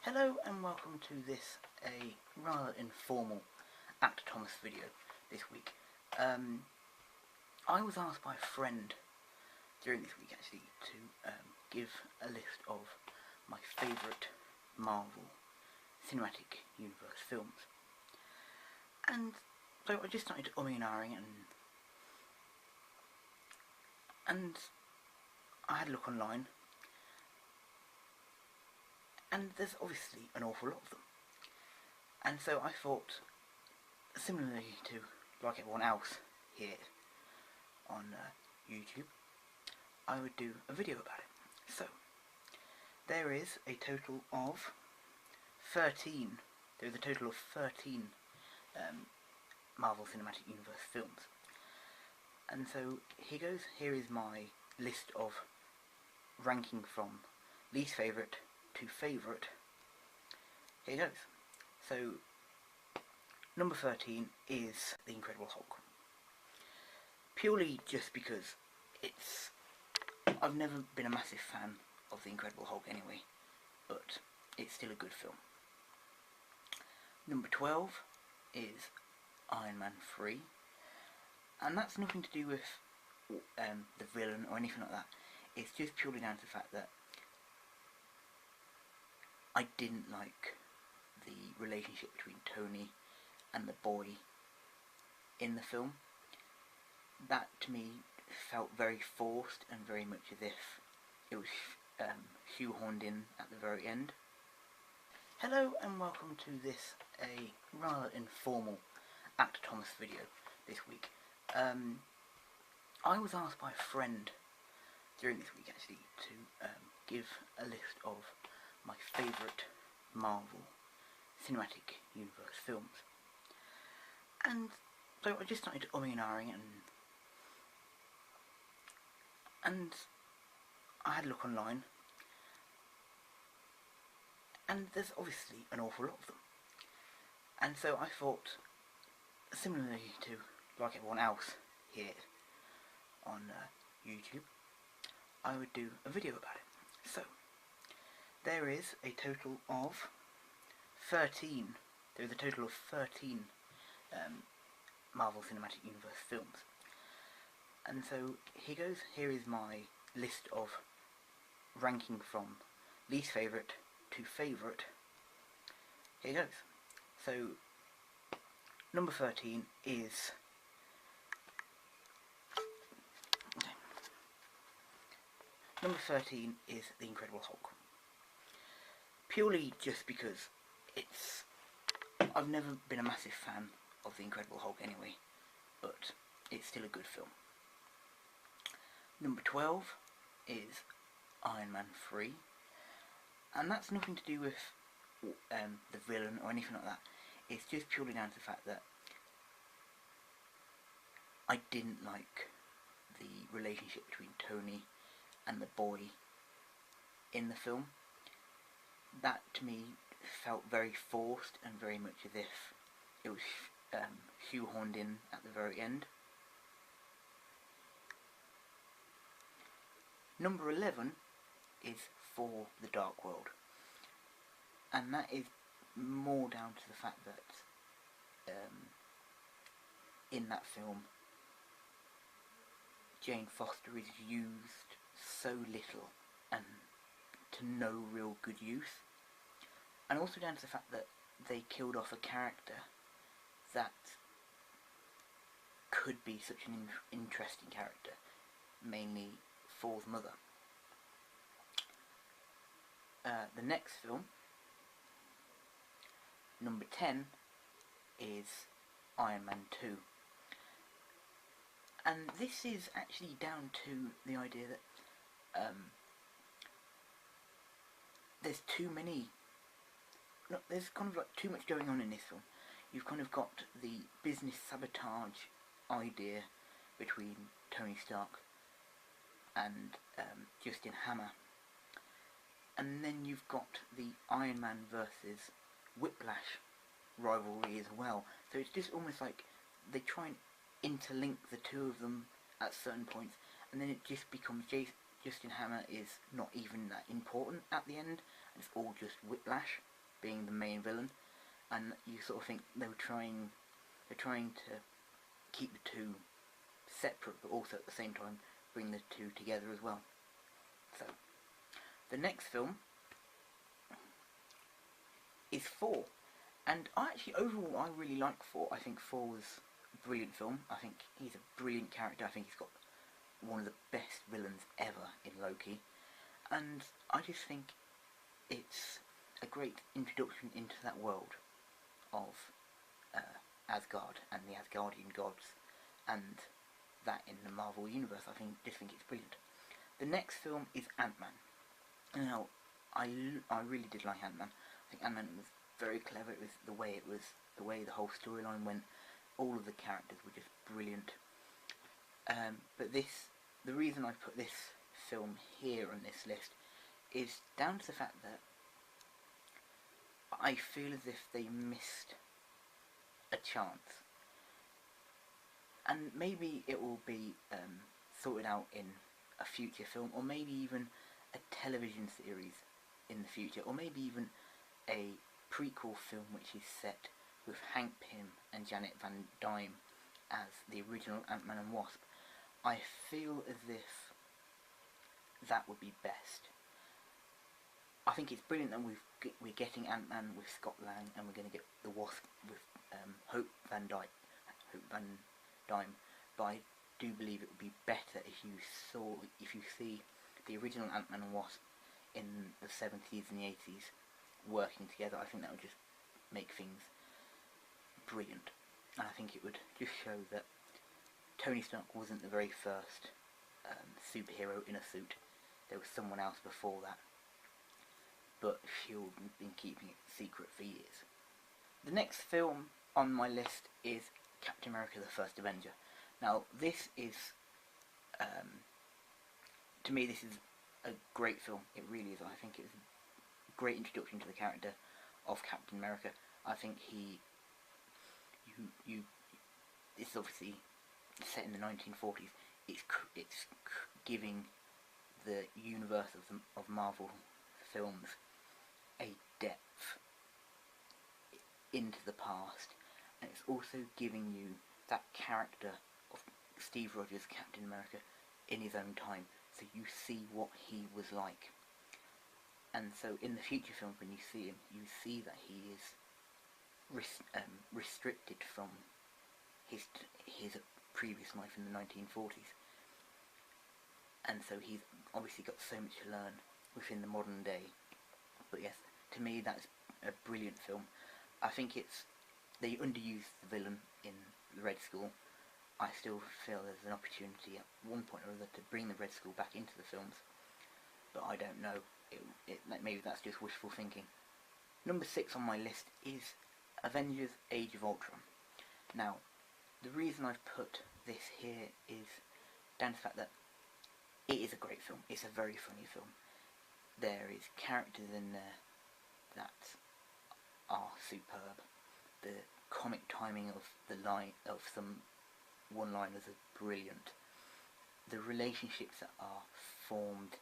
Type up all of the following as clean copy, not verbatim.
Hello and welcome to this rather informal Actor Thomas video this week. I was asked by a friend during this week actually to give a list of my favourite Marvel Cinematic Universe films. And so I just started umming and ahhing and I had a look online. And there's obviously an awful lot of them. And so I thought, similarly to like everyone else here on YouTube, I would do a video about it. So, there is a total of 13, there's a total of 13 Marvel Cinematic Universe films. And so, here goes, here is my list of ranking from least favourite to favourite. Here goes. So, number 13 is The Incredible Hulk. Purely just because I've never been a massive fan of The Incredible Hulk anyway, but it's still a good film. Number 12 is Iron Man 3, and that's nothing to do with the villain or anything like that. It's just purely down to the fact that I didn't like the relationship between Tony and the boy in the film. That to me felt very forced and very much as if it was shoehorned in at the very end. Hello and welcome to this rather informal Actor Thomas video this week. I was asked by a friend during this week actually to give a list of my favourite Marvel Cinematic Universe films. And so I just started umming and ahhing and I had a look online, and there's obviously an awful lot of them. And so I thought, similarly to like everyone else here on YouTube, I would do a video about it. So, there is a total of 13, there's a total of 13 Marvel Cinematic Universe films. And so, here goes, here is my list of ranking from least favourite to favourite. Here goes. So, number 13 is The Incredible Hulk. Purely just because I've never been a massive fan of The Incredible Hulk anyway, but it's still a good film. Number 12 is Iron Man 3, and that's nothing to do with the villain or anything like that. It's just purely down to the fact that I didn't like the relationship between Tony and the boy in the film. That to me felt very forced and very much as if it was shoehorned in at the very end. Number 11 is For the Dark World, and that is more down to the fact that in that film Jane Foster is used so little and to no real good use, and also down to the fact that they killed off a character that could be such an interesting character, mainly Thor's mother. The next film, number 10, is Iron Man 2. And this is actually down to the idea that there's there's kind of like too much going on in this film. You've kind of got the business sabotage idea between Tony Stark and Justin Hammer, and then you've got the Iron Man versus Whiplash rivalry as well. So it's just almost like they try and interlink the two of them at certain points, and then it just becomes Justin Hammer is not even that important at the end, and it's all just Whiplash. being the main villain, and you sort of think they're trying to keep the two separate, but also at the same time bring the two together as well. So, the next film is Thor, and overall I really like Thor. I think Thor was a brilliant film. I think he's a brilliant character. I think he's got one of the best villains ever in Loki, and I just think it's a great introduction into that world of Asgard and the Asgardian gods, and that in the Marvel universe. I just think it's brilliant. The next film is Ant-Man. Now, I really did like Ant-Man. I think Ant-Man was very clever. It was the way the whole storyline went. All of the characters were just brilliant. But the reason I put this film here on this list is down to the fact that I feel as if they missed a chance. And maybe it will be sorted out in a future film, or maybe even a television series in the future, or maybe even a prequel film which is set with Hank Pym and Janet Van Dyne as the original Ant-Man and Wasp. I feel as if that would be best. I think it's brilliant that we're getting Ant-Man with Scott Lang, and we're going to get the Wasp with Hope Van Dyne. But I do believe it would be better if you see the original Ant-Man and Wasp in the 70s and the 80s working together. I think that would just make things brilliant, and I think it would just show that Tony Stark wasn't the very first superhero in a suit. There was someone else before that, but S.H.I.E.L.D. have been keeping it secret for years. The next film on my list is Captain America: The First Avenger. Now, this is, to me, this is a great film. It really is. I think it's a great introduction to the character of Captain America. I think it's obviously set in the 1940s. It's giving the universe of Marvel films a depth into the past, and it's also giving you that character of Steve Rogers, Captain America, in his own time, so you see what he was like. And so in the future films, when you see him, you see that he is restricted from his previous life in the 1940s, and so he's obviously got so much to learn within the modern day. But yes, to me that's a brilliant film. I think they underused the villain in the Red Skull. I still feel there's an opportunity at one point or other to bring the Red Skull back into the films, but I don't know. Maybe that's just wishful thinking. Number 6 on my list is Avengers: Age of Ultron. Now, the reason I've put this here is down to the fact that it is a great film. It's a very funny film. There is characters in there that are superb. The comic timing of some one-liners are brilliant. The relationships that are formed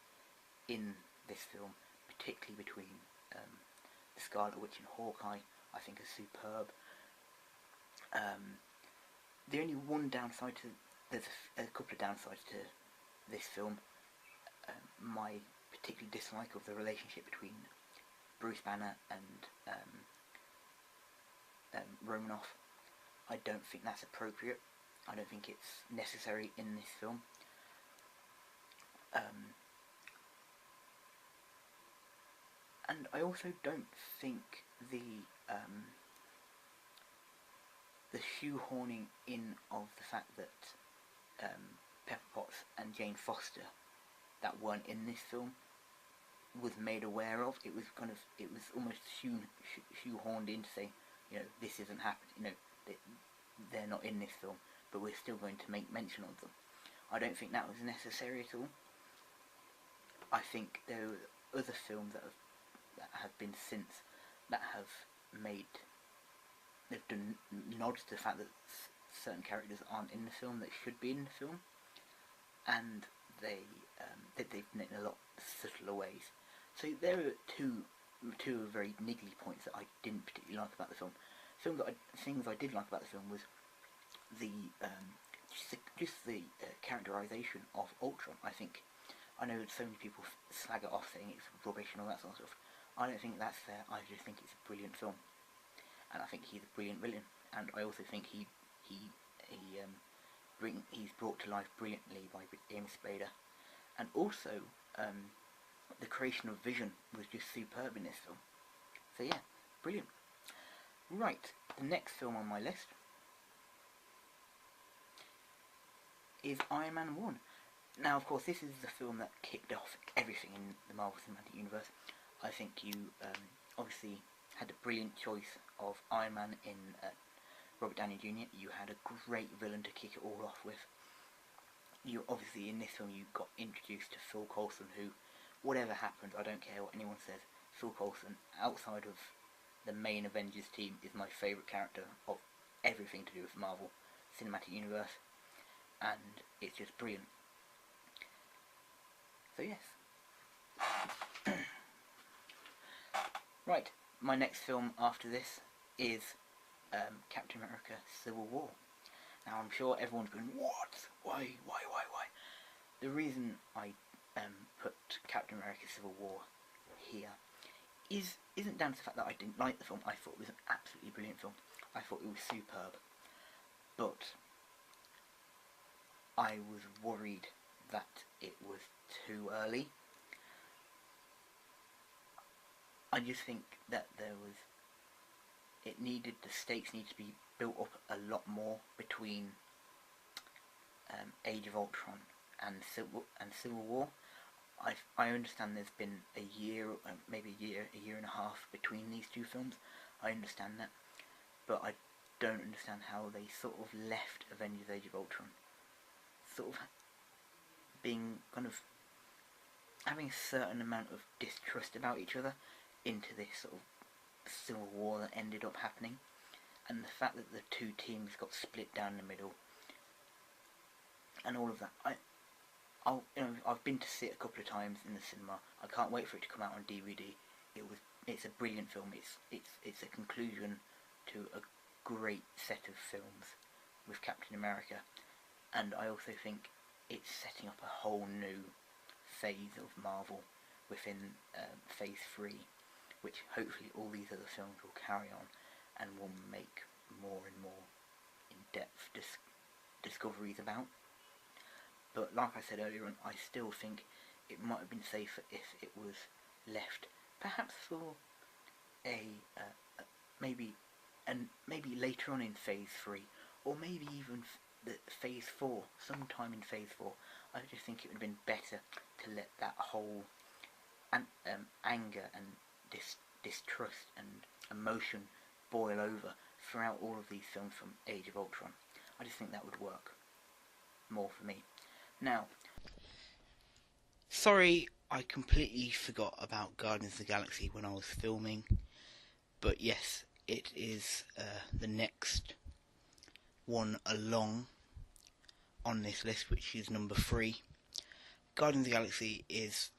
in this film, particularly between the Scarlet Witch and Hawkeye, I think are superb. The only one downside there's a couple of downsides to this film. My particular dislike of the relationship between Bruce Banner and Romanoff. I don't think that's appropriate. I don't think it's necessary in this film. And I also don't think the shoehorning in of the fact that Pepper Potts and Jane Foster that weren't in this film was made aware of. It was almost shoehorned in to say, this isn't happening. They're not in this film, but we're still going to make mention of them. I don't think that was necessary at all. I think there are other films that have been since that they've done nods to the fact that certain characters aren't in the film that should be in the film, and they've done it in a lot subtler ways. So there are two two very niggly points that I didn't particularly like about the film. Things I did like about the film was the just the characterization of Ultron. I know so many people slag it off saying it's rubbish and all that sort of stuff. I don't think that's fair. I just think it's a brilliant film, and I think he's a brilliant villain. And I also think he's brought to life brilliantly by James Spader, and also the creation of Vision was just superb in this film. So yeah, brilliant. Right, the next film on my list is Iron Man 1. Now, of course, this is the film that kicked off everything in the Marvel Cinematic Universe. I think you obviously had a brilliant choice of Iron Man in Robert Downey Jr. You had a great villain to kick it all off with. You obviously, in this film, you got introduced to Phil Coulson, who, whatever happens, I don't care what anyone says, Phil Coulson, outside of the main Avengers team, is my favourite character of everything to do with Marvel Cinematic Universe, and it's just brilliant. So yes. Right, my next film after this is Captain America Civil War. Now I'm sure everyone's going, what? Why? The reason I put Captain America Civil War here isn't down to the fact that I didn't like the film. I thought it was an absolutely brilliant film. I thought it was superb. But I was worried that it was too early. I just think that the stakes need to be built up a lot more between Age of Ultron and Civil War. I understand there's been a year, maybe a year and a half between these two films. I understand that, but I don't understand how they sort of left Avengers Age of Ultron sort of being kind of having a certain amount of distrust about each other into this sort of civil war that ended up happening, and the fact that the two teams got split down the middle and all of that. I've been to see it a couple of times in the cinema. I can't wait for it to come out on DVD. It's a brilliant film. It's a conclusion to a great set of films with Captain America, and I also think it's setting up a whole new phase of Marvel within Phase 3, which hopefully all these other films will carry on and will make more and more in-depth discoveries about. But like I said earlier on, I still think it might have been safer if it was left, perhaps for maybe later on in Phase 3, or maybe even Phase 4, sometime in Phase 4. I just think it would have been better to let that whole anger and distrust and emotion boil over throughout all of these films from Age of Ultron. I just think that would work more for me. Now, sorry, I completely forgot about Guardians of the Galaxy when I was filming, but yes, it is the next one along on this list, which is number 3. Guardians of the Galaxy is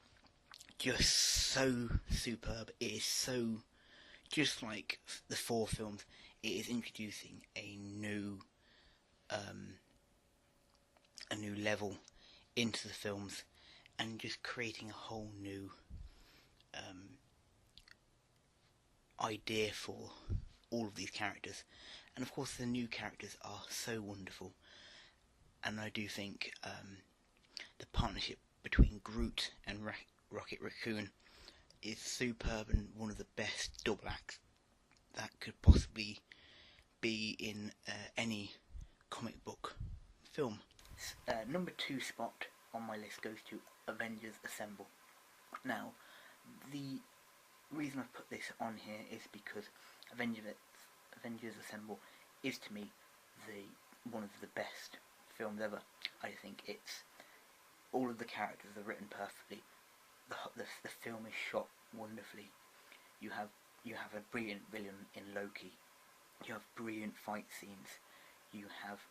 just so superb. It is so, just like the 4 films, it is introducing a new level into the films and just creating a whole new idea for all of these characters. And of course the new characters are so wonderful, and I do think the partnership between Groot and Rocket Raccoon is superb and one of the best double acts that could possibly be in any comic book film. Number 2 spot on my list goes to Avengers Assemble. Now, the reason I put this on here is because Avengers Assemble is to me one of the best films ever. I think it's all of the characters are written perfectly. The film is shot wonderfully. You have a brilliant villain in Loki. You have brilliant fight scenes. You have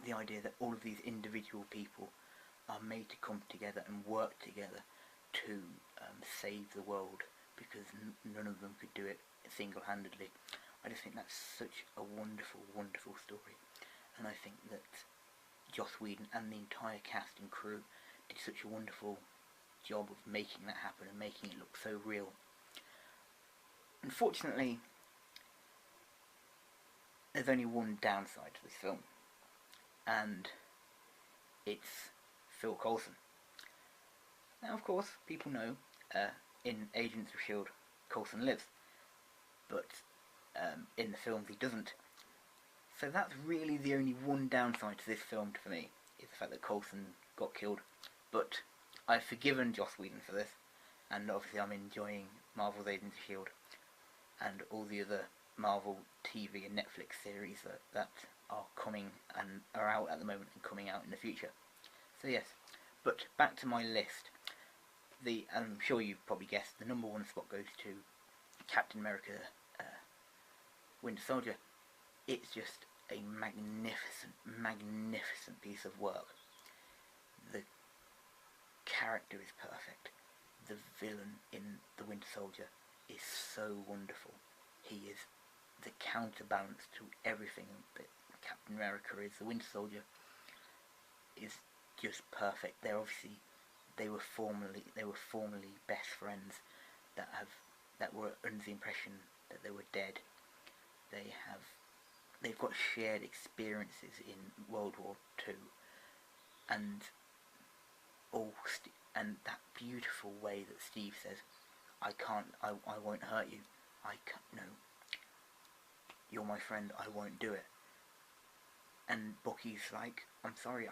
the idea that all of these individual people are made to come together and work together to save the world, because none of them could do it single-handedly. I just think that's such a wonderful, wonderful story, and I think that Joss Whedon and the entire cast and crew did such a wonderful job of making that happen and making it look so real. Unfortunately, there's only one downside to this film, and it's Phil Coulson. Now, of course, people know in Agents of S.H.I.E.L.D. Coulson lives, but in the films he doesn't. So that's really the only one downside to this film for me, is the fact that Coulson got killed. But I've forgiven Joss Whedon for this, and obviously I'm enjoying Marvel's Agents of S.H.I.E.L.D. and all the other Marvel TV and Netflix series that are coming and are out at the moment and coming out in the future. So yes, but back to my list. I'm sure you've probably guessed, the number one spot goes to Captain America Winter Soldier. It's just a magnificent, magnificent piece of work. The character is perfect. The villain in The Winter Soldier is so wonderful. He is the counterbalance to everything that Captain America is. The Winter Soldier is just perfect. They were formerly best friends that were under the impression that they were dead. They've got shared experiences in World War II, and and that beautiful way that Steve says, I won't hurt you. No, you're my friend, I won't do it. And Bucky's like, I'm sorry,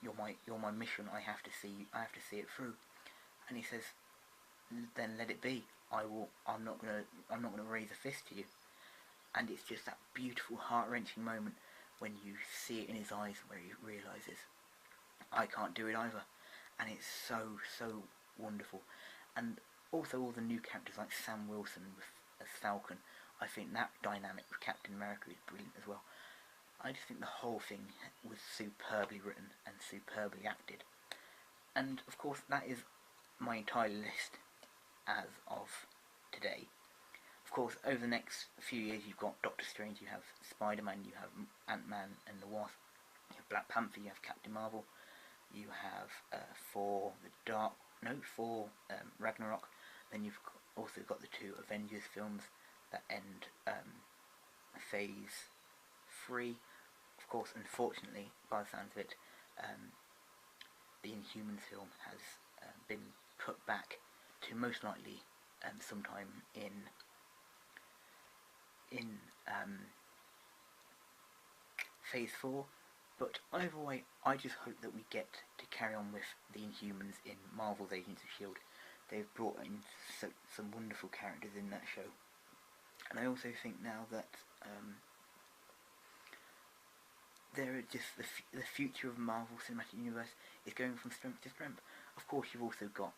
you're my mission, I have to see it through. And he says, then let it be. I'm not gonna raise a fist to you. And it's just that beautiful, heart-wrenching moment when you see it in his eyes, where he realises, I can't do it either. And it's so wonderful. And also all the new characters like Sam Wilson as Falcon, I think that dynamic with Captain America is brilliant as well. I just think the whole thing was superbly written and superbly acted. And of course that is my entire list as of today. Of course, over the next few years you've got Doctor Strange, you have Spider-Man, you have Ant-Man and the Wasp, you have Black Panther, you have Captain Marvel, you have Ragnarok, then you've also got the two Avengers films that end phase 3. Of course, unfortunately, by the sounds of it, the Inhumans film has been put back to most likely sometime in phase 4. But either way, I just hope that we get to carry on with the Inhumans in Marvel's Agents of S.H.I.E.L.D. They've brought in some wonderful characters in that show. And I also think now that there are just the future of Marvel Cinematic Universe is going from strength to strength. Of course, you've also got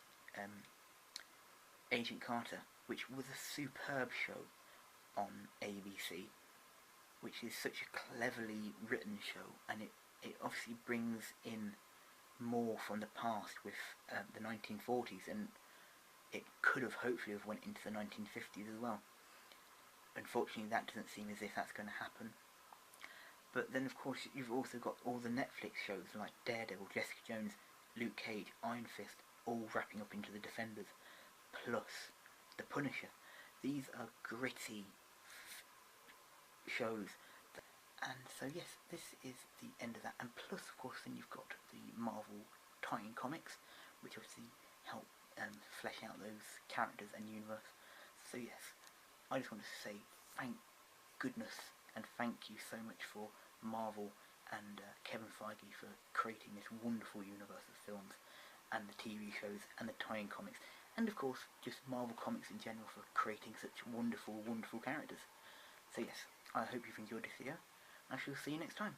Agent Carter, which was a superb show on ABC, which is such a cleverly written show, and it obviously brings in more from the past with the 1940s, and it could have hopefully have went into the 1950s as well. Unfortunately, that doesn't seem as if that's going to happen. But then, of course, you've also got all the Netflix shows like Daredevil, Jessica Jones, Luke Cage, Iron Fist, all wrapping up into the Defenders, plus The Punisher. These are gritty shows. And so yes, this is the end of that. And plus, of course, then you've got the Marvel Titan comics, which obviously help flesh out those characters and universe. So yes, I just want to say thank goodness and thank you so much for Marvel and Kevin Feige for creating this wonderful universe of films and the TV shows and the tie-in comics, and of course just Marvel Comics in general for creating such wonderful, wonderful characters. So yes, I hope you've enjoyed this video. I shall see you next time.